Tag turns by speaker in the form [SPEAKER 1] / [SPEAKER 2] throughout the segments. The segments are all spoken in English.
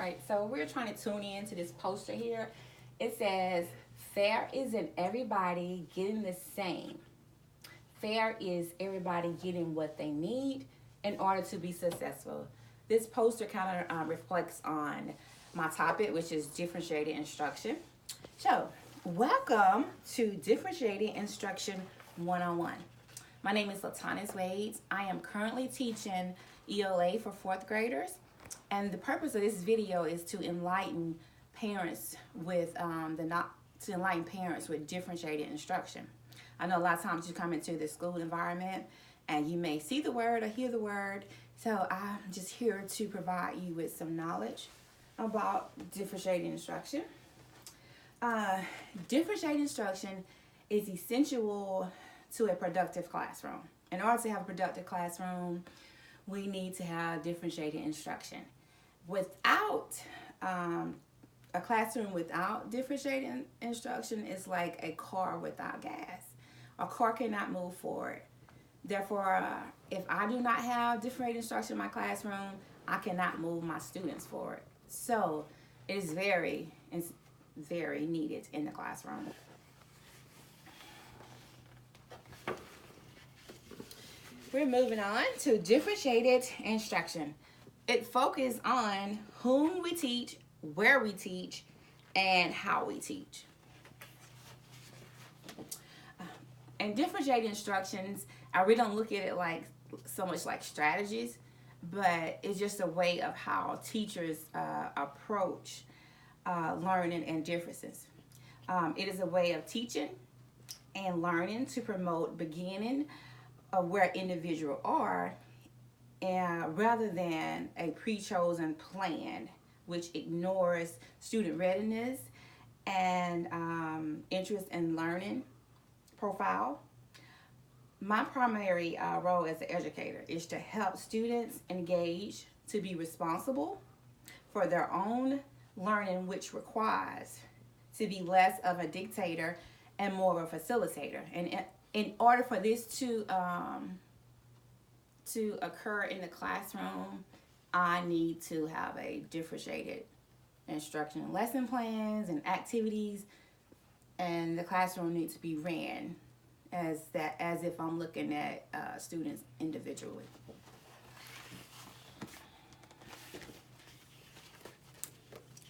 [SPEAKER 1] right, so we're trying to tune in to this poster here. It says, fair isn't everybody getting the same. Fair is everybody getting what they need in order to be successful. This poster kind of reflects on my topic, which is differentiated instruction. So, welcome to Differentiated Instruction 101. My name is Latonice Wade. I am currently teaching ELA for fourth graders, and the purpose of this video is to enlighten parents with differentiated instruction. I know a lot of times you come into the school environment and you may see the word or hear the word, so I'm just here to provide you with some knowledge about differentiated instruction. Differentiated instruction is essential to a productive classroom. In order to have a productive classroom, we need to have differentiated instruction. Without a classroom without differentiated instruction is like a car without gas. A car cannot move forward. Therefore, if I do not have differentiated instruction in my classroom, I cannot move my students forward. So it is very needed in the classroom. We're moving on to differentiated instruction. It focuses on whom we teach, where we teach, and how we teach. And differentiated instructions, I really don't look at it like so much like strategies, but it's just a way of how teachers approach learning and differences. It is a way of teaching and learning to promote beginning of where individuals are, and rather than a pre-chosen plan which ignores student readiness and interest in learning profile. My primary role as an educator is to help students engage to be responsible for their own learning, which requires to be less of a dictator and more of a facilitator. And in order for this to occur in the classroom, I need to have a differentiated instruction, lesson plans and activities, and the classroom needs to be ran as if I'm looking at students individually.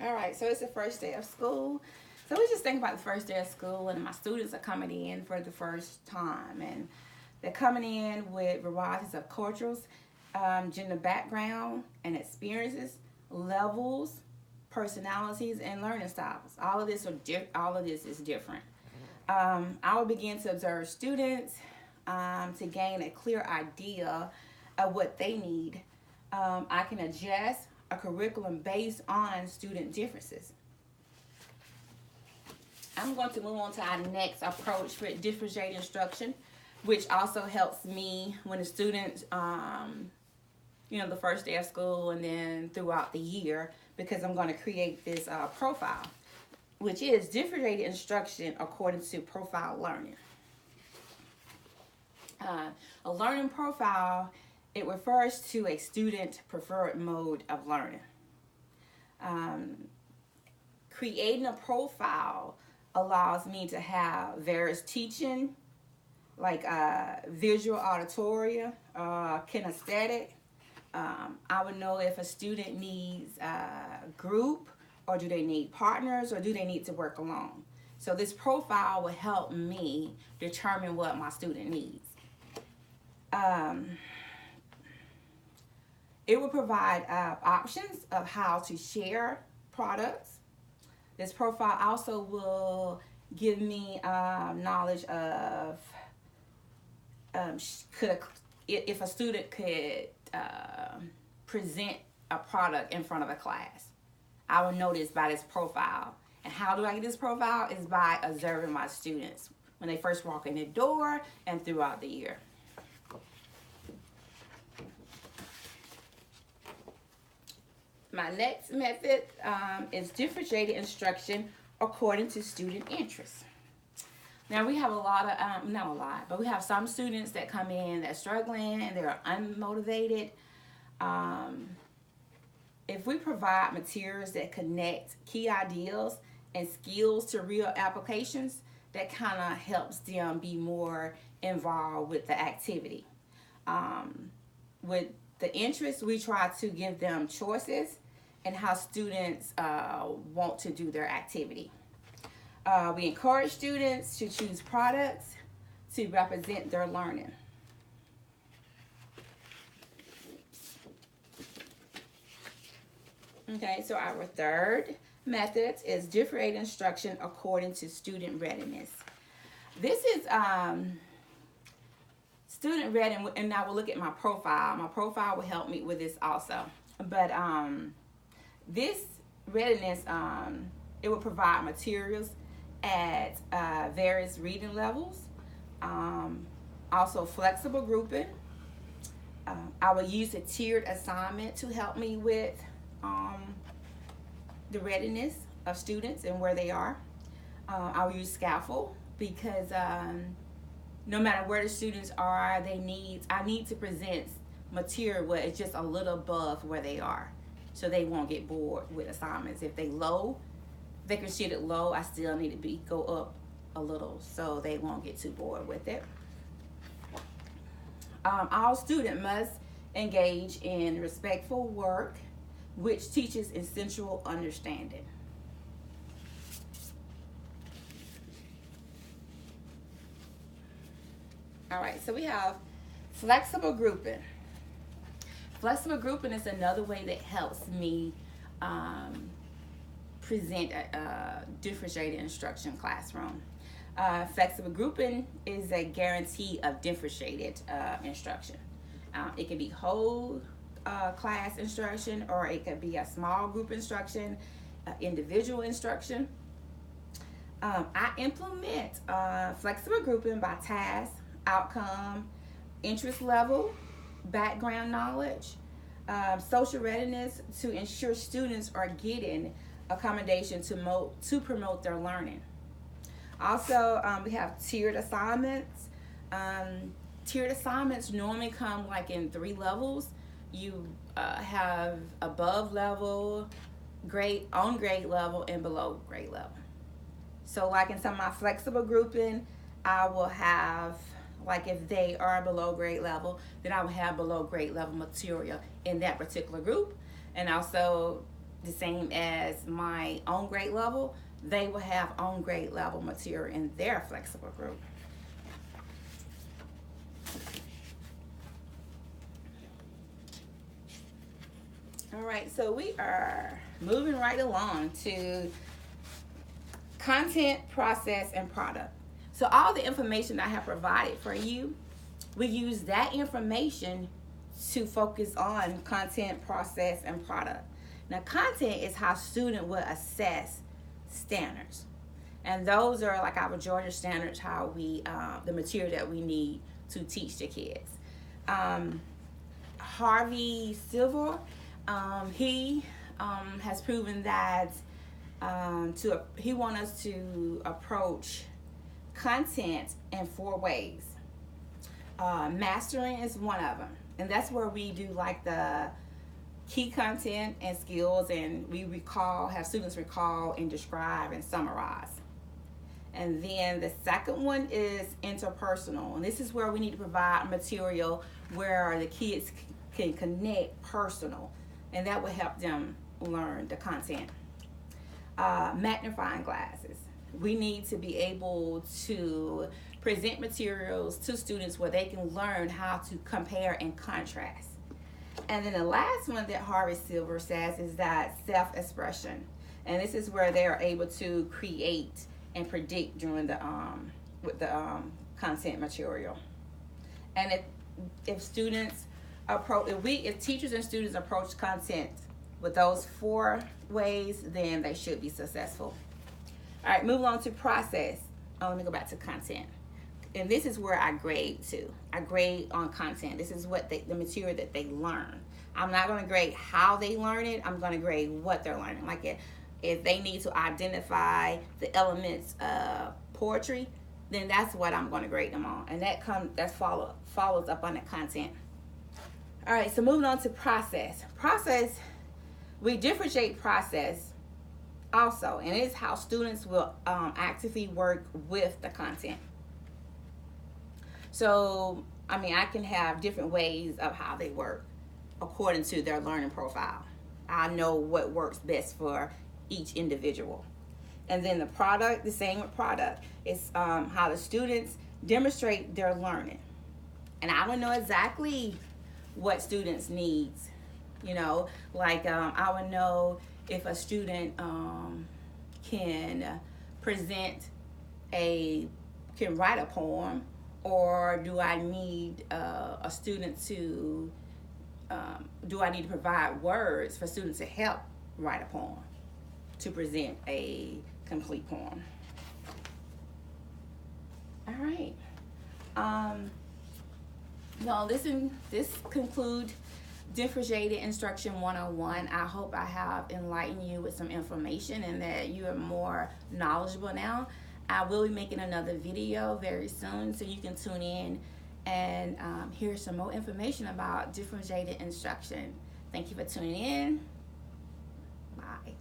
[SPEAKER 1] All right, so it's the first day of school. So we just think about the first day of school, and my students are coming in for the first time, and they're coming in with varieties of cultures, gender background and experiences, levels, personalities, and learning styles. All of this is different. I will begin to observe students to gain a clear idea of what they need. I can adjust a curriculum based on student differences. I'm going to move on to our next approach for differentiated instruction, which also helps me when the students, the first day of school and then throughout the year, because I'm going to create this profile, which is differentiated instruction according to profile learning. A learning profile, it refers to a student preferred mode of learning. Creating a profile allows me to have various teaching, like visual, auditory, kinesthetic. I would know if a student needs a group, or do they need partners, or do they need to work alone. So this profile will help me determine what my student needs. It will provide options of how to share products. This profile also will give me knowledge of if a student could present a product in front of a class. I will know this by this profile. And how do I get this profile? Is by observing my students when they first walk in the door and throughout the year. My next method is differentiated instruction according to student interests. Now we have a lot of, not a lot, but we have some students that come in that's struggling and they're unmotivated. if we provide materials that connect key ideas and skills to real applications, that kind of helps them be more involved with the activity. With the interest, we try to give them choices and how students want to do their activity. We encourage students to choose products to represent their learning. Okay, so our third method is differentiated instruction according to student readiness. This is student readiness, and I will look at my profile. My profile will help me with this also. But this readiness, it will provide materials at various reading levels. Also flexible grouping. I will use a tiered assignment to help me with the readiness of students and where they are. I will use scaffold because no matter where the students are, I need to present material where it's just a little above where they are, so they won't get bored with assignments. If they consider it low, I still need to go up a little so they won't get too bored with it. All students must engage in respectful work, which teaches essential understanding. All right, so we have flexible grouping. Flexible grouping is another way that helps me present a differentiated instruction classroom. Flexible grouping is a guarantee of differentiated instruction. It can be whole class instruction, or it could be a small group instruction, individual instruction. I implement flexible grouping by task, outcome, interest level, background knowledge, social readiness, to ensure students are getting accommodation to promote their learning. Also, we have tiered assignments. Tiered assignments normally come like in 3 levels. You have above level, on grade level, and below grade level. So like in some of my flexible grouping, I will have, like if they are below grade level, then I will have below grade level material in that particular group. And also the same as my own grade level, they will have on grade level material in their flexible group. All right, so we are moving right along to content, process, and product. So all the information I have provided for you, we use that information to focus on content, process, and product. Now, content is how student will assess standards. And those are like our Georgia standards, how we, the material that we need to teach the kids. Harvey Silver, he has proven that he wants us to approach content in 4 ways. Mastering is one of them, and that's where we do like the key content and skills, and we have students recall and describe and summarize. And then the second one is interpersonal, and this is where we need to provide material where the kids can connect personal, and that will help them learn the content. Magnifying glasses. We need to be able to present materials to students where they can learn how to compare and contrast. And then the last one that Harvey Silver says is that self-expression. And this is where they are able to create and predict during the with the content material. And if teachers and students approach content with those 4 ways, then they should be successful. All right, move on to process. Let me go back to content. And this is where I grade to. I grade on content. This is what the material that they learn. I'm not going to grade how they learn it. I'm going to grade what they're learning. Like if they need to identify the elements of poetry, then that's what I'm going to grade them on. And that follows up on the content. All right, so moving on to process. Process, We differentiate process also, and it's how students will actively work with the content. So, I mean, I can have different ways of how they work according to their learning profile. I know what works best for each individual. And then the product, the same with product. It's how the students demonstrate their learning. And I don't know exactly what students needs. Like I would know if a student can can write a poem, or do I need a student to do I need to provide words for students to help write a poem, to present a complete poem. All right. No, this concludes Differentiated Instruction 101. I hope I have enlightened you with some information and that you are more knowledgeable now. I will be making another video very soon, so you can tune in and hear some more information about differentiated instruction. Thank you for tuning in. Bye.